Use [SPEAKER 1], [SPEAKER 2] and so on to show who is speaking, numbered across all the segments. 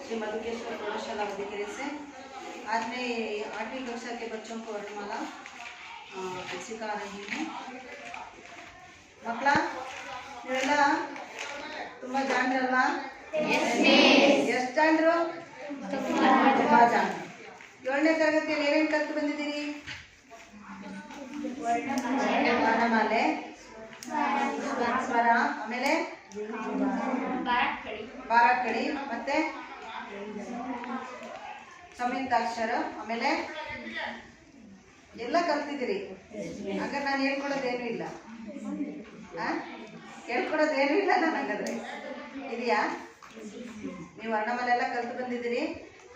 [SPEAKER 1] श्री मधुकेश्वर प्रौढ़शाला वधीकेरे से। आज मैं 8वीं कक्षा के बच्चों को वर्णमाला सिखा रही हूँ। मಕ್ಕಳ ನೀವೆಲ್ಲ ತುಂಬ ಜಾಣರಲ್ವಾ? ಎಷ್ಟು ಜಾಣರು? ತುಂಬ ಜಾಣರು. 7ನೇ ತರಗತಿಯಲ್ಲಿ ಏನೇನು ಕಲಿತು ಬಂದಿದ್ದೀರಿ? ವರ್ಣಮಾಲೆ, ಸ್ವರ, ಆಮೇಲೆ ಬಾರಾಕಡಿ, ಮತ್ತೆ ಸಂಯುಕ್ತಾಕ್ಷರ, ಆಮೇಲೆ ಎಲ್ಲ ಕಲ್ತಿದ್ದೀರಿ. ಹಾಗಾದ್ರೆ ನಾನು ಹೇಳ್ಕೊಡೋದೇನೂ ಇಲ್ಲ, ಹೇಳ್ಕೊಡೋದೇನೂ ಇಲ್ಲ ನಾನು. ಹಾಗಾದ್ರೆ ಇದೆಯಾ? ನೀವು ವರ್ಣಮಾಲೆ ಎಲ್ಲ ಕಲ್ತು ಬಂದಿದ್ದೀರಿ.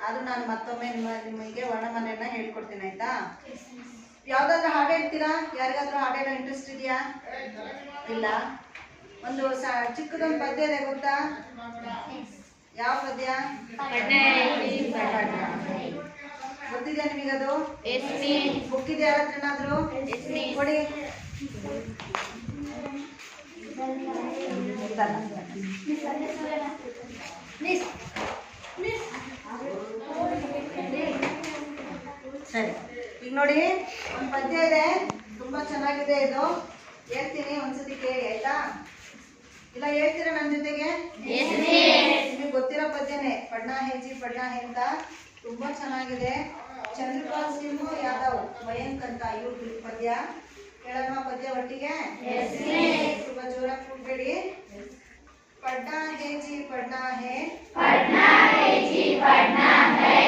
[SPEAKER 1] ಆದರೂ ನಾನು ಮತ್ತೊಮ್ಮೆ ನಿಮಗೆ ವರ್ಣಮಾಲೆಯನ್ನ ಹೇಳ್ಕೊಡ್ತೀನಿ, ಆಯ್ತಾ? ಯಾವುದಾದ್ರೂ ಹಾಡು ಹೇಳ್ತೀರಾ? ಯಾರಿಗಾದ್ರೂ ಹಾಡು ಹೇಳೋ ಇಂಟ್ರೆಸ್ಟ್ ಇದೆಯಾ? ಇಲ್ಲ. ಒಂದು ಚಿಕ್ಕದೊಂದು ಪದ್ಯ ಇದೆ, ಗೊತ್ತಾ? ಯಾವ ಪದ್ಯ? ಗೊತ್ತಿದೆಯಾ ನಿಮಗದು? ಬುಕ್ ಇದೆ ಯಾರ ಹತ್ರನಾದ್ರೂ? ಕೊಡಿ. ಸರಿ, ಈಗ ನೋಡಿ, ಒಂದು ಪದ್ಯ ಇದೆ, ತುಂಬಾ ಚೆನ್ನಾಗಿದೆ. ಇದು ಹೇಳ್ತೀನಿ, ಒಂದ್ಸತಿ ಕೇಳಿ, ಆಯ್ತಾ? ಇಲ್ಲ ಹೇಳ್ತೀರಾ ನನ್ನ ಜೊತೆಗೆ? ನಿಮಗೆ ಗೊತ್ತಿರೋ ಪದ್ಯನೇ, ಪಡ್ನಾ ಹೇಜಿ ಪಡ್ನಾ ಹೇ ಅಂತ. ತುಂಬಾ ಚೆನ್ನಾಗಿದೆ. ಚಂದ್ರಪಾಲ್ ಸಿಂಗ್ ಯಾದವ್ ಮಯಂಕ್ ಅಂತ ಇವ್ರ ಪದ್ಯ. ಹೇಳೋಣ ಪದ್ಯ ಒಟ್ಟಿಗೆ? ತುಂಬಾ ಜೋರಾಗಿ ಕೂಡ್ಬೇಡಿ. पढ़ना है जी पढ़ना है, पढ़ना है जी पढ़ना है,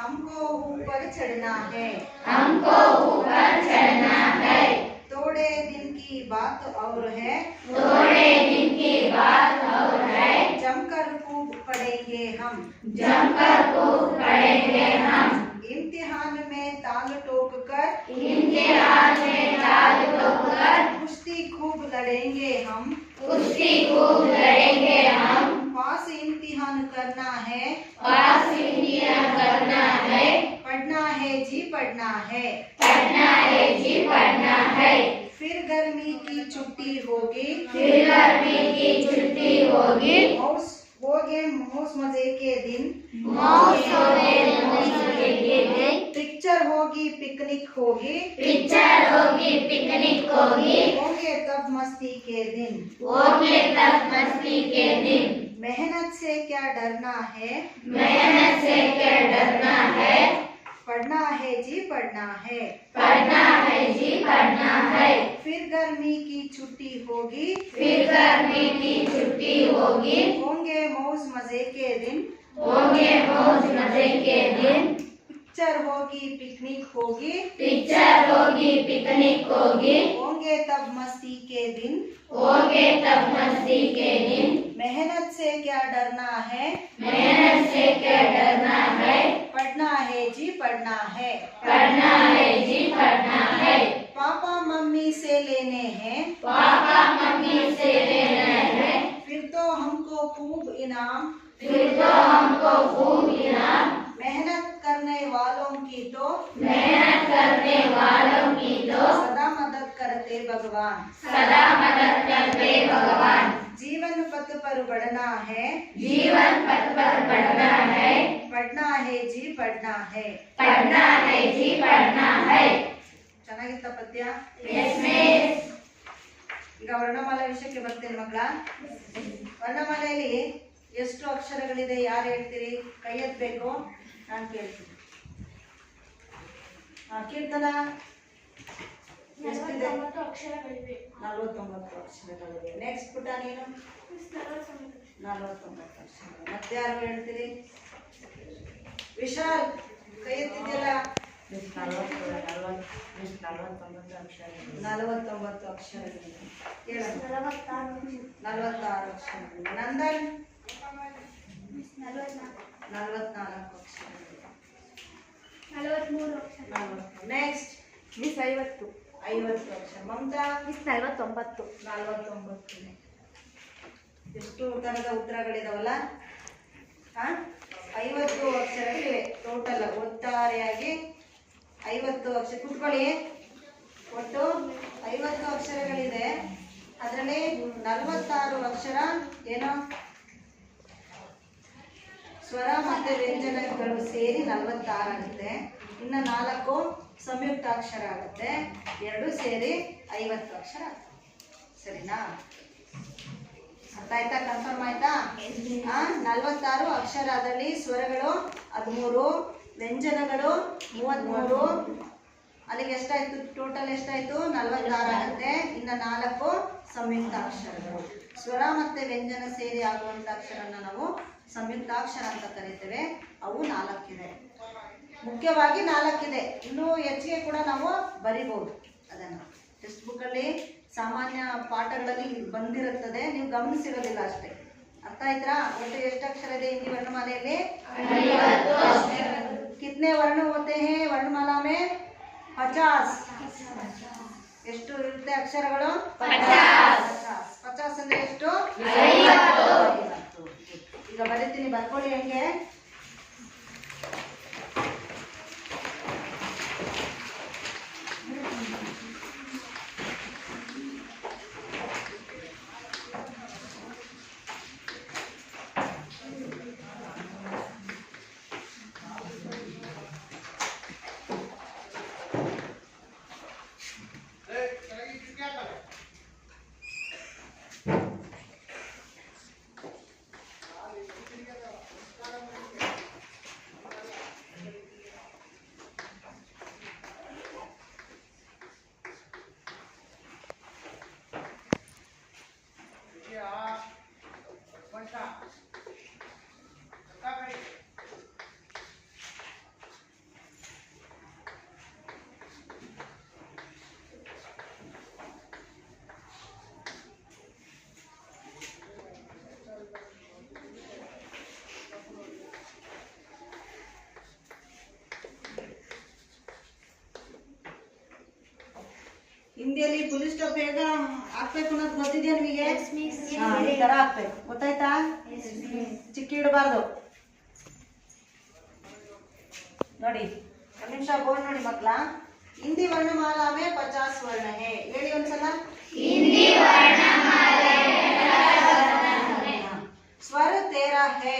[SPEAKER 1] हमको ऊपर चढ़ना है, हमको ऊपर चढ़ना है, थोड़े दिन की बात और है, थोड़े दिन की बात और है, जमकर खूब पढ़ेंगे हम, जमकर खूब पढ़ेंगे हम, इम्तिहान में ताल ठोक कर, इम्तिहान में ताल ठोक कर, कुश्ती खूब लड़ेंगे हम, कुश्ती खूब लड़ेंगे हम, पास इम्तिहान करना है, पास इम्तिहान करना है, पढ़ना है जी पढ़ना है, पढ़ना है जी पढ़ना है, फिर गर्मी की छुट्टी होगी, फिर गर्मी की छुट्टी होगी, मौज मजे के दिन, मौज मजे के दिन, पिक्चर होगी पिकनिक होगी, पिक्चर होगी पिकनिक होगी, होंगे तब मस्ती के दिन, होंगे तब मस्ती के दिन, मेहनत से क्या डरना है, मेहनत से क्या डरना है, पढ़ना है जी पढ़ना है, पढ़ना है जी पढ़ना है, फिर गर्मी की छुट्टी होगी, फिर गर्मी की छुट्टी होगी, होंगे मौज मजे के दिन, होंगे मौज मजे के दिन, पिक्चर होगी पिकनिक होगी, पिक्चर होगी पिकनिक होगी, होंगे तब मस्ती के दिन, होंगे तब मस्ती के दिन, मेहनत से क्या डरना है, मेहनत से क्या डरना है, पढ़ना है जी पढ़ना है, पढ़ना है जी पढ़ना है, पापा मम्मी से लेने हैं, पापा मम्मी से लेने हैं, फिर तो हमको खूब इनाम, फिर तो हमको खूब इनाम, मेहनत करने वालों की तो, मेहनत करने वालों की तो, सदा मदद करते भगवान, सदा मदद करते भगवान, जीवन पथ पर बढ़ना है, जीवन पथ पर बढ़ना है, पढ़ना है जी पढ़ना है, पढ़ना है जी पढ़ना है. ಚೆನ್ನಾಗಿತ್ತ ಪದ್ಯ? ಈಗ ವರ್ಣಮಾಲೆ ವಿಷಯಕ್ಕೆ ಬರ್ತೇನೆ ಮಕ್ಕಳ. ವರ್ಣಮಾಲೆಯಲ್ಲಿ ಎಷ್ಟು ಅಕ್ಷರಗಳಿದೆ? ಯಾರು ಹೇಳ್ತೀರಿ? ಕೈ ಎತ್ತಬೇಕು, ನಾನು ಕೇಳ್ತೀನಿ. ಕೀರ್ತನ ಎಷ್ಟಿದೆ? 49 ಅಕ್ಷರಗಳಿವೆ. ನೆಕ್ಸ್ಟ್ ಪುಟ ನೀನು? 49 ಅಕ್ಷರಗಳು. ಮತ್ತೆ ಯಾರು ಹೇಳ್ತೀರಿ? ವಿಶಾಲ್ ಕೈ ಎತ್ತಿದೆಯಲ್ಲ? 49 ಅಕ್ಷರಗಳಿವೆ. 46 ಅಕ್ಷರಗಳಿವೆ. ನಂದನ್ 44 ಅಕ್ಷರಗಳಿವೆ. 43 ನೆಕ್ಸ್ಟ್ ಮಿಸ್ 50 ಅಕ್ಷರ. ಮಮತಾ ಮಿಸ್ 49. ಎಷ್ಟು ತರದ ಉತ್ತರಗಳಿದಾವಲ್ಲ? 50 ಅಕ್ಷರಗಳಿವೆ ಟೋಟಲ್. ಒಟ್ಟಾರೆಯಾಗಿ 50 ಅಕ್ಷರ. ಕುತ್ಕೊಳ್ಳಿ. ಒಟ್ಟು 50 ಅಕ್ಷರಗಳಿದೆ. ಅದರಲ್ಲಿ 46 ಅಕ್ಷರ ಏನೋ ಸ್ವರ ಮತ್ತು ವ್ಯಂಜನಗಳು ಸೇರಿ 46 ಆಗುತ್ತೆ. ಇನ್ನು 4 ಸಂಯುಕ್ತಾಕ್ಷರ ಆಗುತ್ತೆ. 2 ಸೇರಿ 50 ಅಕ್ಷರ ಆಗುತ್ತೆ. ಸರಿನಾ? ಅರ್ಥ ಆಯ್ತಾ? ಕನ್ಫರ್ಮ್ ಆಯ್ತಾ? 46 ಅಕ್ಷರ, ಅದರಲ್ಲಿ ಸ್ವರಗಳು 13, ವ್ಯಂಜನಗಳು 33. ಅಲ್ಲಿಗೆ ಎಷ್ಟಾಯ್ತು? ಟೋಟಲ್ ಎಷ್ಟಾಯ್ತು? 46 ಆಗುತ್ತೆ. ಇನ್ನು 4 ಸಂಯುಕ್ತಾಕ್ಷರಗಳು. ಸ್ವರ ಮತ್ತು ವ್ಯಂಜನ ಸೇರಿ ಆಗುವಂಥ ಅಕ್ಷರನ ನಾವು ಸಂಯುಕ್ತಾಕ್ಷರ ಅಂತ ಕರಿತೇವೆ. ಅವು 4 ಇದೆ. ಮುಖ್ಯವಾಗಿ 4 ಇದೆ. ಇನ್ನೂ ಹೆಚ್ಚಿಗೆ ಕೂಡ ನಾವು ಬರಿಬಹುದು. ಅದನ್ನು ಟೆಕ್ಸ್ಟ್ ಬುಕ್ಕಲ್ಲಿ ಸಾಮಾನ್ಯ ಪಾಠಗಳಲ್ಲಿ ಬಂದಿರುತ್ತದೆ, ನೀವು ಗಮನಿಸಿರೋದಿಲ್ಲ ಅಷ್ಟೇ. ಅರ್ಥ ಆಯ್ತಾ? ಒಟ್ಟು ಎಷ್ಟು ಅಕ್ಷರ ಇದೆ ಹಿಂದಿ ವರ್ಣಮಾಲೆಯಲ್ಲಿ? 50. ಕಿತ್ನೆ ವರ್ಣ ಹೋತೆ ಹೇ ವರ್ಣಮಾಲಾ ಮೇ? 50. ಎಷ್ಟು ಇರುತ್ತೆ ಅಕ್ಷರಗಳು? 50 ಅಂದ್ರೆ ಎಷ್ಟು? 50. ಈಗ ಬರೀತೀನಿ, ಬರ್ಕೊಳ್ಳಿ. ಹೆಂಗೆ? ಹಿಂದಿಯಲ್ಲಿ ಫುಲ್ ಸ್ಟಾಪ್ ಹೇಗ ಹಾಕ್ಬೇಕು ಅನ್ನೋದು ಗೊತ್ತಿದೆಯಾ ನಿಮಗೆ? ಈ ತರ ಹಾಕ್ಬೇಕು. ಗೊತ್ತಾಯ್ತಾ? ಚಿಕ್ಕ ಇಡಬಾರ್ದು. ನೋಡಿ, ಒಂದು ನಿಮಿಷ ಬೋರ್ಡ್ ನೋಡಿ ಮಕ್ಕಳ. ಹಿಂದಿ ವರ್ಣಮಾಲಾ ಮೇ 50 ವರ್ಣ ಹೇ. ಹೇಳಿ ಒಂದ್ಸಲ. ಹಿಂದಿ ವರ್ಣಮಾಲೆ ಸ್ವರ 13 ಹೇ.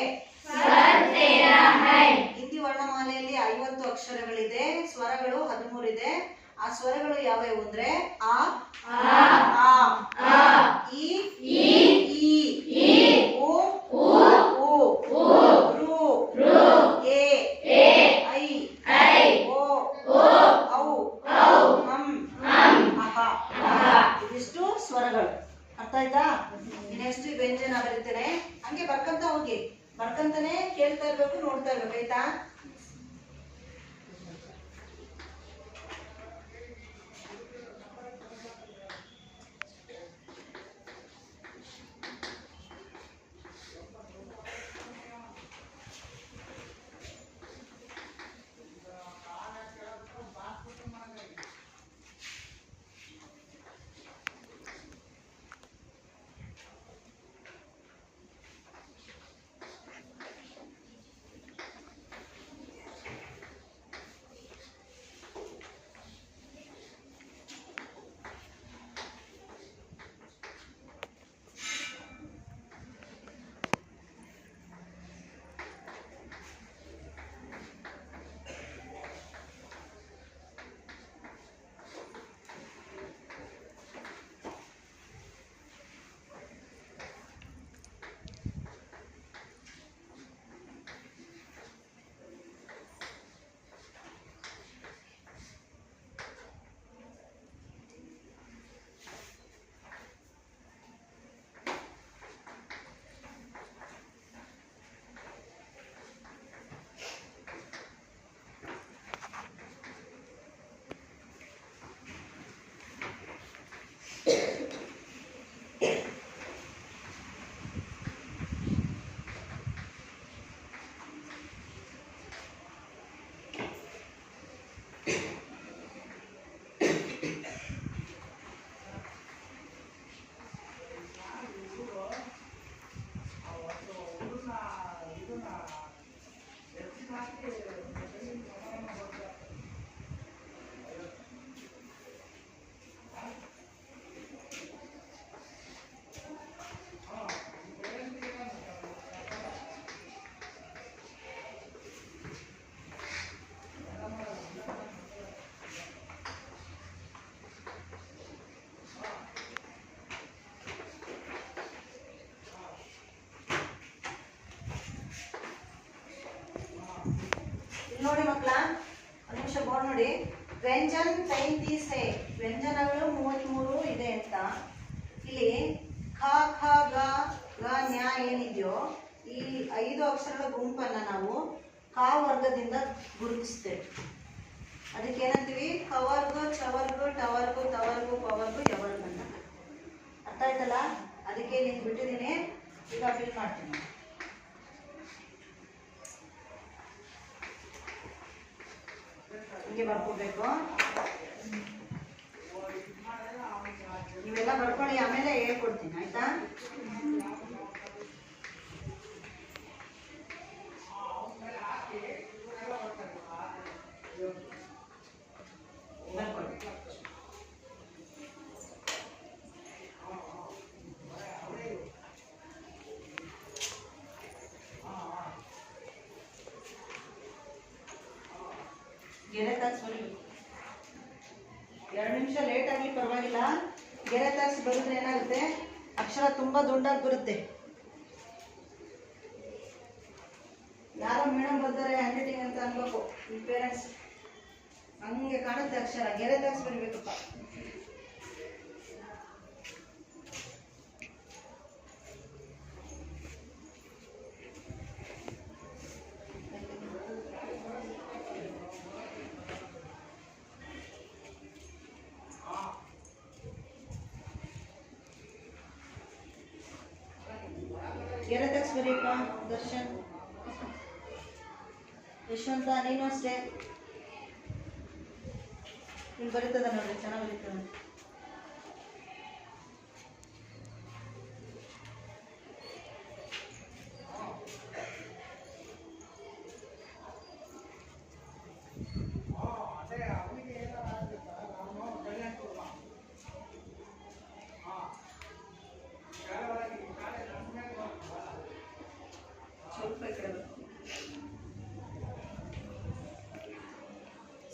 [SPEAKER 1] ಹಿಂದಿ ವರ್ಣಮಾಲೆಯಲ್ಲಿ 50 ಅಕ್ಷರಗಳಿದೆ. ಸ್ವರಗಳು 13 ಇದೆ. ಆ ಸ್ವರಗಳು ಯಾವ್ಯಾವು ಅಂದ್ರೆ ಆ, ಈ, ಉ, ರು, ಎ, ಐ, ಓ, ಔ, ಹಂ, ಅಹ. ಇದಿಷ್ಟು ಸ್ವರಗಳು. ಅರ್ಥ ಆಯ್ತಾ? ನೆಕ್ಸ್ಟ್ ವ್ಯಂಜನ ಬರೀತೇನೆ. ಹಂಗೆ ಬರ್ಕಂತ ಹೋಗಿ, ಬರ್ಕಂತಾನೆ ಕೇಳ್ತಾ ಇರ್ಬೇಕು, ನೋಡ್ತಾ ಇರ್ಬೇಕು. ಆಯ್ತಾ? ನೋಡಿ ಮಕ್ಕಳ, ಒಂದು ನಿಮಿಷ ಬೋರ್ಡ್ ನೋಡಿ. ವ್ಯಂಜನ್ 33 है, ವ್ಯಂಜನಗಳು 33 ಇದೆ ಅಂತ. ಇಲ್ಲಿ ಖ ಖ ಗ ಗ ನ್ಯ ಏನಿದೆಯೋ ಈ 5 ಅಕ್ಷರಗಳ ಗುಂಪನ್ನು ನಾವು ಕ ವರ್ಗದಿಂದ ಗುರುತಿಸ್ತೇವೆ. ಅದಕ್ಕೆ ಏನಂತೀವಿ? ಕವರ್ಗ, ಚವರ್ಗ, ಟವರ್ಗ, ತವರ್ಗು, ಪವರ್ಗು, ಯವರ್ಗ ಅಂತ. ಅರ್ಥ ಆಯ್ತಲ್ಲ? ಅದಕ್ಕೆ ನೀನು ಬಿಟ್ಟಿದ್ದೀನಿ, ಈಗ ಫಿಲ್ ಮಾಡ್ತೀನಿ. ಹಿಂಗೆ ಬರ್ಕೋಬೇಕು. ನೀವೆಲ್ಲ ಬರ್ಕೊಳ್ಳಿ, ಆಮೇಲೆ ಹೇಳ್ಕೊಡ್ತೀನಿ ಆಯ್ತಾ? ಗೆರೆ ತಾಸ್ ಬರೀಬೇಕು. 2 ನಿಮಿಷ ಲೇಟ್ ಆಗಲಿ ಪರವಾಗಿಲ್ಲ. ಗೆರೆ ತಾಸ್ ಬರೆದ್ರೆ ಏನಾಗುತ್ತೆ? ಅಕ್ಷರ ತುಂಬ ದುಂಡಾಗಿ ಬರುತ್ತೆ. ಯಾರೋ ಮೇಡಮ್ ಬರ್ತಾರೆ ಹ್ಯಾಂಡ್ ರೈಟಿಂಗ್ ಅಂತ ಅನ್ಬೇಕು ನಿಮ್ಮ ಪೇರೆಂಟ್ಸ್. ಹಂಗೆ ಕಾಣುತ್ತೆ ಅಕ್ಷರ. ಗೆರೆ ತಾಸ್ ಬರೀಬೇಕಪ್ಪ. ಗೆರೆ ತಾಸ್ ಬರೀಪ್ಪ. ದರ್ಶನ್, ಯಶವಂತ, ನೀನು ಅಷ್ಟೇ. ನೀನು ಬರೀತದ ನೋಡ್ರಿ, ಚೆನ್ನಾಗಿ ಬರೀತದ. ಸ್ವಲ್ಪ ಈ ಕಡೆ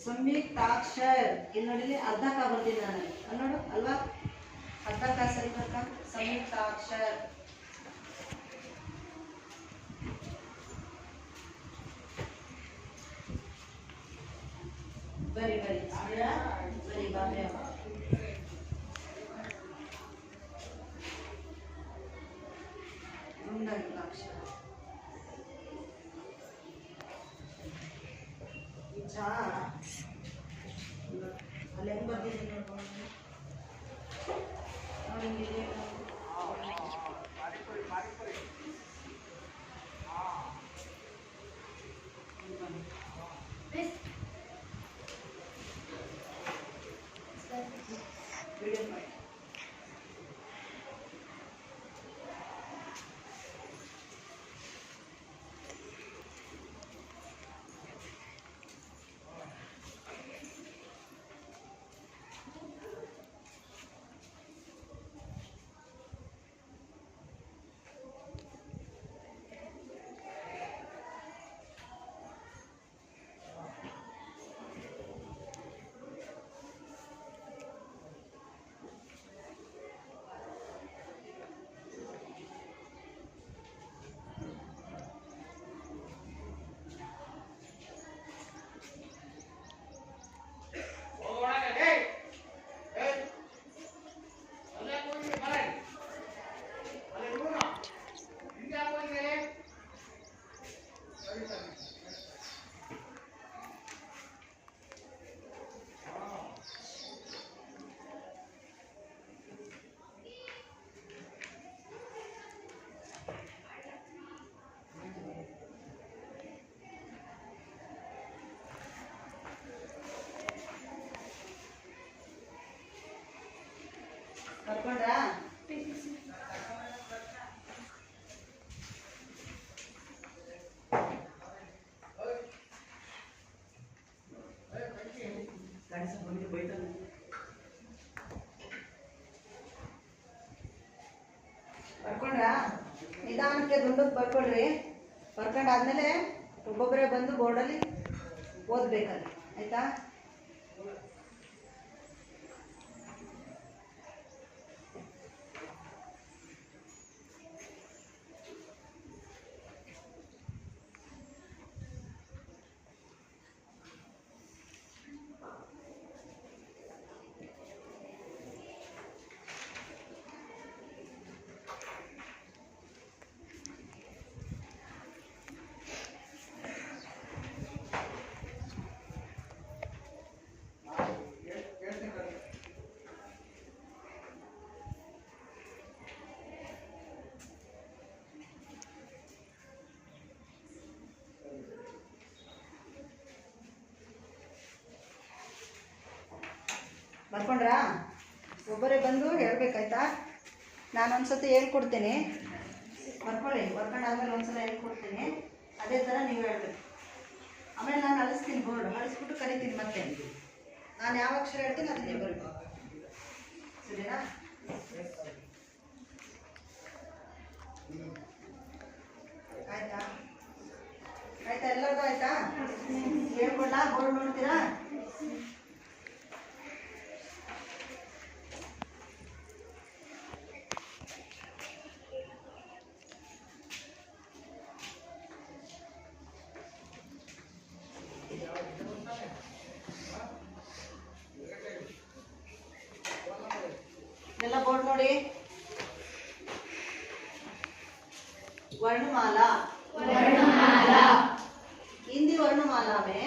[SPEAKER 1] ಸಂಯುಕ್ತಾಕ್ಷರ್. ಇಲ್ಲಿ ನೋಡಿಲಿ ಅರ್ಧ ಕ ಬರ್ತೀನಿ ನಾನು. ಅಲ್ಲಿ ನೋಡು ಅಲ್ವಾ, ಅರ್ಧ ಕ ಸರಿ ಬರ್ಕ. ಸಂಯುಕ್ತಾಕ್ಷರ್. ಬರಿ ಬರಿ ಬರಿ ಬಾಬೆ ಮುಂದಾಗಿಲ್ಲ ಅಕ್ಷರ. ಅಲ್ಲಿ ಹೆಂಗ್ ಬರ್ತಿದ್ದೀನಿ ನೋಡ್ಬೋದು ನೋಡಿ. ಹಿಂಗಿದೆ ವಿಡಿಯೋ ಮಾಡಿ. ಬರ್ಕೊಂಡ್ರಾ? ಬರ್ಕೊಂಡ್ರಾ? ನಿಧಾನಕ್ಕೆ ದುಂಡಕ್ಕೆ ಬರ್ಕೊಳ್ರಿ. ಬರ್ಕೊಂಡಾದ್ಮೇಲೆ ಒಬ್ಬೊಬ್ಬರೇ ಬಂದು ಬೋರ್ಡಲ್ಲಿ ಓದ್ಬೇಕಲ್ಲಿ ಆಯ್ತಾ? ಬರ್ಕೊಂಡ್ರಾ? ಒಬ್ಬರೇ ಬಂದು ಹೇಳ್ಬೇಕಾಯ್ತಾ? ನಾನು ಒಂದ್ಸತಿ ಹೇಳ್ಕೊಡ್ತೀನಿ, ಬರ್ಕೊಳ್ಳಿ. ಬರ್ಕೊಂಡಾದ್ಮೇಲೆ ಒಂದ್ಸಲ ಹೇಳ್ಕೊಡ್ತೀನಿ, ಅದೇ ಥರ ನೀವು ಹೇಳ್ಬೇಕು. ಆಮೇಲೆ ನಾನು ಅಳಿಸ್ತೀನಿ, ಬೋರ್ಡ್ ಅಳಿಸ್ಬಿಟ್ಟು ಕರಿತೀನಿ. ಮತ್ತೆ ನಾನು ಯಾವ ಅಕ್ಷರ ಹೇಳ್ತೀನಿ ಅದನ್ನೇ ಬರಬೇಕು, ಸರಿನಾ? ಆಯ್ತಾ? ಆಯ್ತಾ? ಎಲ್ಲರಿಗೂ ಆಯ್ತಾ? ಹೇಳ್ಕೊಡ್ಲಾ? ಬೋರ್ಡ್ ನೋಡ್ತೀರಾ? ಎಲ್ಲ ಬೋರ್ಡ್ ನೋಡಿ. वर्णमाला, हिंदी वर्णमाला में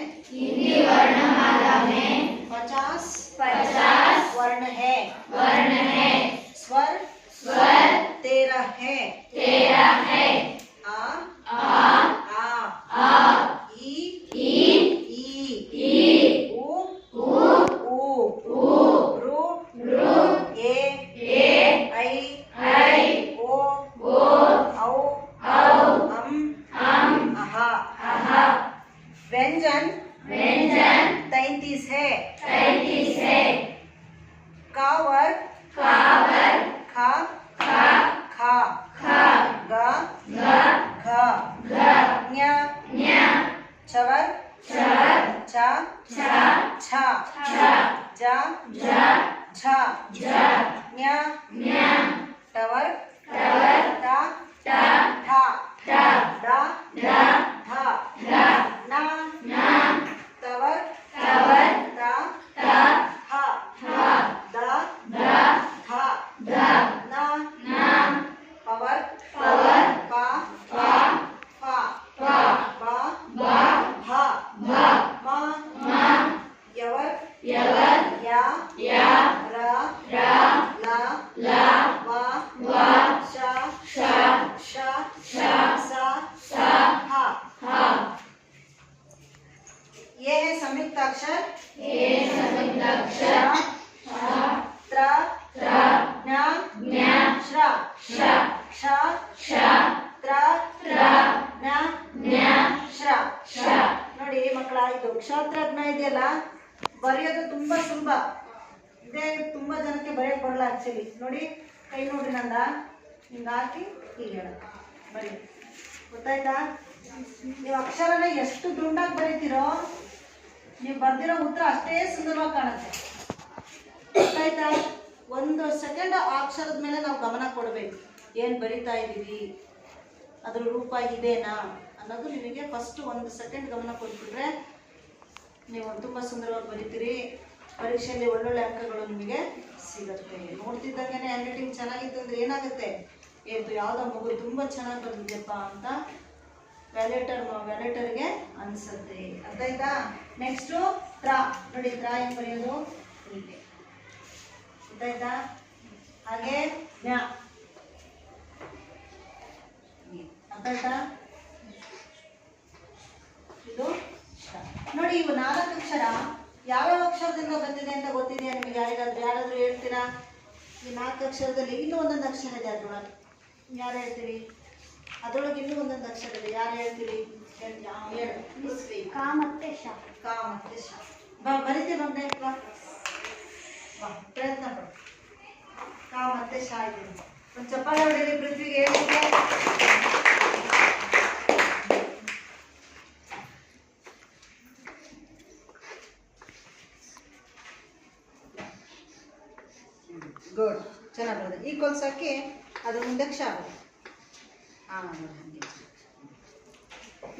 [SPEAKER 1] 50 वर्ण है। स्वर 13 है। आ ई उ रू ए ऐ ओ औ अम अहा। व्यंजन 33 है। का वर्ग खा ग घ ञ छ वर्ग छ छ ज झ ञ ट वर्ग ट ठ ड ढ न त वर्ग त थ द ध न प वर्ग प फ ब भ म य वर्ग य र ल व श श स ह। ये है संयुक्त अक्षर। त्र ज्ञ श्र श ತ್ರ ಜ್ಞ ಶ್ರ। ನೋಡಿ ಮಕ್ಕಳ, ಇದು ಕ್ಷತ್ರಜ್ಞ ಇದೆಯಲ್ಲ, ಬರೆಯೋದು ತುಂಬಾ ಸುಲಭ. ಇದೇ ತುಂಬಾ ಜನಕ್ಕೆ ಬರೆಯಕ್ಕೆ ಬರಲ್ಲ ಆಕ್ಚುಲಿ. ನೋಡಿ, ಕೈ ನೋಡ್ರಿ ನಂದ, ಹಿಂಗೆ ಹಾಕಿ ಹೀಗೆ ಹೇಳೋದು, ಬರೀ. ಗೊತ್ತಾಯ್ತಾ? ನೀವು ಅಕ್ಷರನ ಎಷ್ಟು ದುಂಡಾಗಿ ಬರೀತೀರೋ, ನೀವು ಬರ್ದಿರೋ ಉತ್ತರ ಅಷ್ಟೇ ಸುಂದರವಾಗಿ ಕಾಣುತ್ತೆ. ಗೊತ್ತಾಯ್ತಾ? ಒಂದು ಸೆಕೆಂಡ್ ಆ ಅಕ್ಷರದ ಮೇಲೆ ನಾವು ಗಮನ ಕೊಡಬೇಕು. ಏನು ಬರಿತಾ ಇದ್ದೀವಿ, ಅದ್ರ ರೂಪ ಇದೇನಾ ಅನ್ನೋದು ನಿಮಗೆ ಫಸ್ಟ್ ಒಂದು ಸೆಕೆಂಡ್ ಗಮನ ಕೊಟ್ಬಿಟ್ರೆ ನೀವು ತುಂಬ ಸುಂದರವಾಗಿ ಬರೀತೀರಿ. ಪರೀಕ್ಷೆಯಲ್ಲಿ ಒಳ್ಳೊಳ್ಳೆ ಅಂಕಗಳು ನಿಮಗೆ ಸಿಗುತ್ತೆ. ನೋಡ್ತಿದ್ದಂಗೆ ಹ್ಯಾಂಡ್ ರೈಟಿಂಗ್ ಚೆನ್ನಾಗಿತ್ತು ಅಂದರೆ ಏನಾಗುತ್ತೆ, ಯಾವುದೋ ಮಗು ತುಂಬ ಚೆನ್ನಾಗಿ ಬರ್ತಿದ್ಯಪ್ಪ ಅಂತ ವ್ಯಾಲೇಟರ್ಗೆ ಅನಿಸುತ್ತೆ. ಅರ್ಥ ಆಯ್ತಾ? ನೆಕ್ಸ್ಟು ತ್ರ. ನೋಡಿ, ತ್ರ ಹೆಂಗೆ ಬರೆಯೋದು, ಹೀಗೆ. ಗೊತ್ತಾಯ್ತಾ? ಹಾಗೆ ಜ್ಞ. ಅರ್ಥ ಆಯ್ತಾ? ಇದು ನೋಡಿ, ಇವು 4 ಅಕ್ಷರ ಯಾವ್ಯಾವ ಅಕ್ಷರದಿಂದ ಬಂದಿದೆ ಅಂತ ಗೊತ್ತಿದೆಯಾ ನಿಮಗೆ? ಯಾರಾದ್ರೂ ಹೇಳ್ತೀರಾ? ಈ 4 ಅಕ್ಷರದಲ್ಲಿ ಇನ್ನೂ ಒಂದೊಂದು ಅಕ್ಷರ ಇದೆ ಅದ್ರೊಳಗೆ. ಯಾರು ಹೇಳ್ತೀರಿ? ಅದ್ರೊಳಗೆ ಇನ್ನೂ ಒಂದೊಂದು ಅಕ್ಷರ ಇದೆ, ಯಾರು ಹೇಳ್ತೀರಿ? ಹೇಳು. ಕ ಮತ್ತೆ ಶ. ಬರೀತೀವಿ ಒಂದೇ, ಪ್ರಯತ್ನ ಪಡು. ಕ ಮತ್ತೆ ಶ ಇದೆ. ಒಂದು ಚಪ್ಪಾಳೆ ಹೊಡೆಯಲಿ ಪೃಥ್ವಿಗೆ, ಹೇಳಿದ್ರೆ. ಗುಡ್, ಚೆನ್ನಾಗಿ ಬರೋದು. ಈ ಕೊಲ್ಸಕ್ಕೆ ಅದ್ರ ಮುಂದೆ ಕ್ಷ ಆಗೋದು.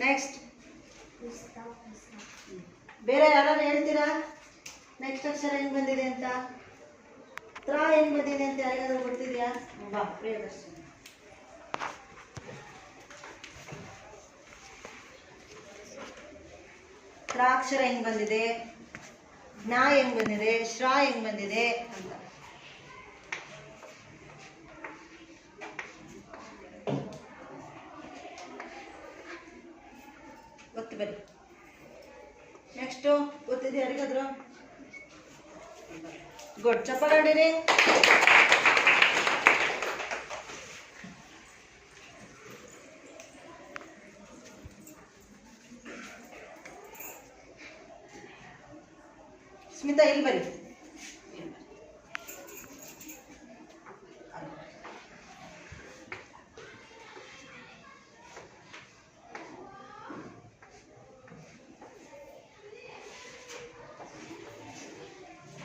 [SPEAKER 1] ನೆಕ್ಸ್ಟ್ ಬೇರೆ ಯಾರು ಹೇಳ್ತೀರಾ? ನೆಕ್ಸ್ಟ್ ಅಕ್ಷರ ಹೆಂಗ್ ಬಂದಿದೆ ಅಂತ, ತ್ರ ಹೆಂಗ್ ಬಂದಿದೆ ಅಂತ ಯಾರಿಗಾದ್ರೂ ಗೊತ್ತಿದೆಯಾ? ಬಾ, ಪ್ರಿಯದರ್ಶನ. ತ್ರಾಕ್ಷರ ಹೆಂಗ್ ಬಂದಿದೆ, ಜ್ಞ ಹೆಂಗ್ ಬಂದಿದೆ, ಶ್ರ ಹೆಂಗ್ ಬಂದಿದೆ ಅಂತ. ಗೊತ್ತು ಬರಿ. ನೆಕ್ಸ್ಟು ಗೊತ್ತಿದೆ ಯಾರಿಗಾದ್ರು? ಗುಡ್. ಚಪ್ಪಾಳೆ ಹೊಡೀರಿ. ಸ್ಮಿತಾ ಇಲ್ಲಿ ಬರಿ.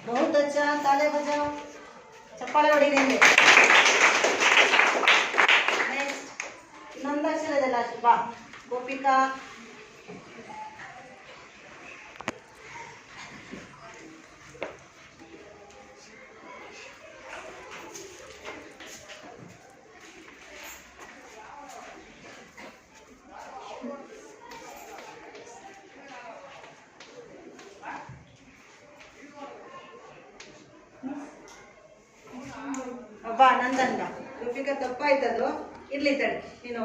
[SPEAKER 1] बहुत अच्छा. ताले बजाओ. चप्पाಳೆ ಹೊಡೀರಿ ಅಂದೆ. ನೆಕ್ಸ್ಟ್ ಇನ್ನೊಂದು ಅಕ್ಷರ ಇದೆ ಲಾಸ್ಟ್. ಬಾ ಗೋಪಿಕಾ. ಬಾ ನಂದನ್ ಬಾ. ಗೋಪಿಕಾ ತಪ್ಪಾಯ್ತದು. ಇರ್ಲಿ ತಡಿ ನೀನು.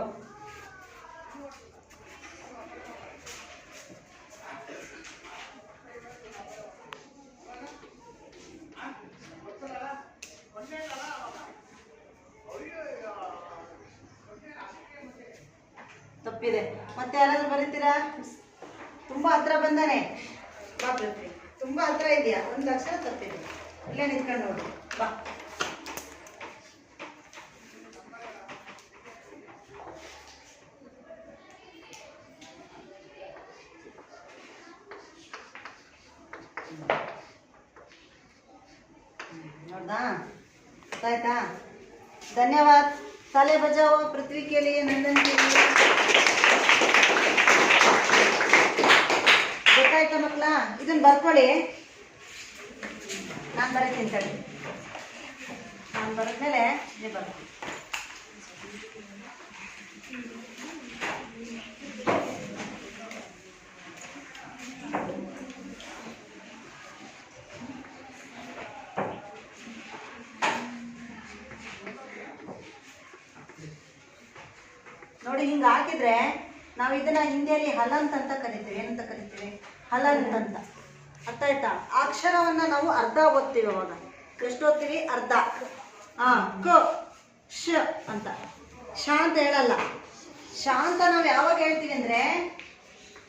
[SPEAKER 1] ತಪ್ಪಿದೆ. ಮತ್ತೆ ಯಾರಾದ್ರೂ ಬರೀತೀರಾ? ತುಂಬಾ ಹತ್ರ ಬಂದಾನೆ. ಬಾ ಪೃಥ್ವಿ, ತುಂಬಾ ಹತ್ರ ಇದೆಯಾ? ಒಂದು ಅಕ್ಷರ ತಪ್ಪಿದೆ. ಇಲ್ಲೇ ನಿಂತ್ಕೊಂಡು ನೋಡಿ. ಬಾ. ನೋಡ್ದಾ? ಗೊತ್ತಾಯ್ತಾ? ಧನ್ಯವಾದ. ताले बजाओ पृथ्वी के लिए, नंदन के लिए. ಗೊತ್ತಾಯ್ತಾ ಮಕ್ಕಳ? ಇದನ್ನ ಬರ್ಕೊಳ್ಳಿ. ನಾನು ಬರೀತೀನಿ ತಡಿ. ನಾನು ಬರೆದ್ಮೇಲೆ ನೀವು ಬರ್ತೀನಿ. ನೋಡಿ ಹಿಂಗೆ ಹಾಕಿದ್ರೆ ನಾವು ಇದನ್ನ ಹಿಂದಿಯಲ್ಲಿ ಹಲಂತ್ ಅಂತ ಕರಿತೀವಿ. ಏನಂತ ಕರಿತೀವಿ? ಹಲಂತ್ ಅಂತ. ಅರ್ಥ ಆಯ್ತಾ? ಅಕ್ಷರವನ್ನ ನಾವು ಅರ್ಧ ಓದ್ತೀವಿ. ಅವಾಗ ಎಷ್ಟು ಓದ್ತೀವಿ? ಅರ್ಧ. ಕ ಶ ಅಂತ. ಶ ಅಂತ ಹೇಳಲ್ಲ. ಶ ಅಂತ ನಾವು ಯಾವಾಗ ಹೇಳ್ತೀವಿ ಅಂದ್ರೆ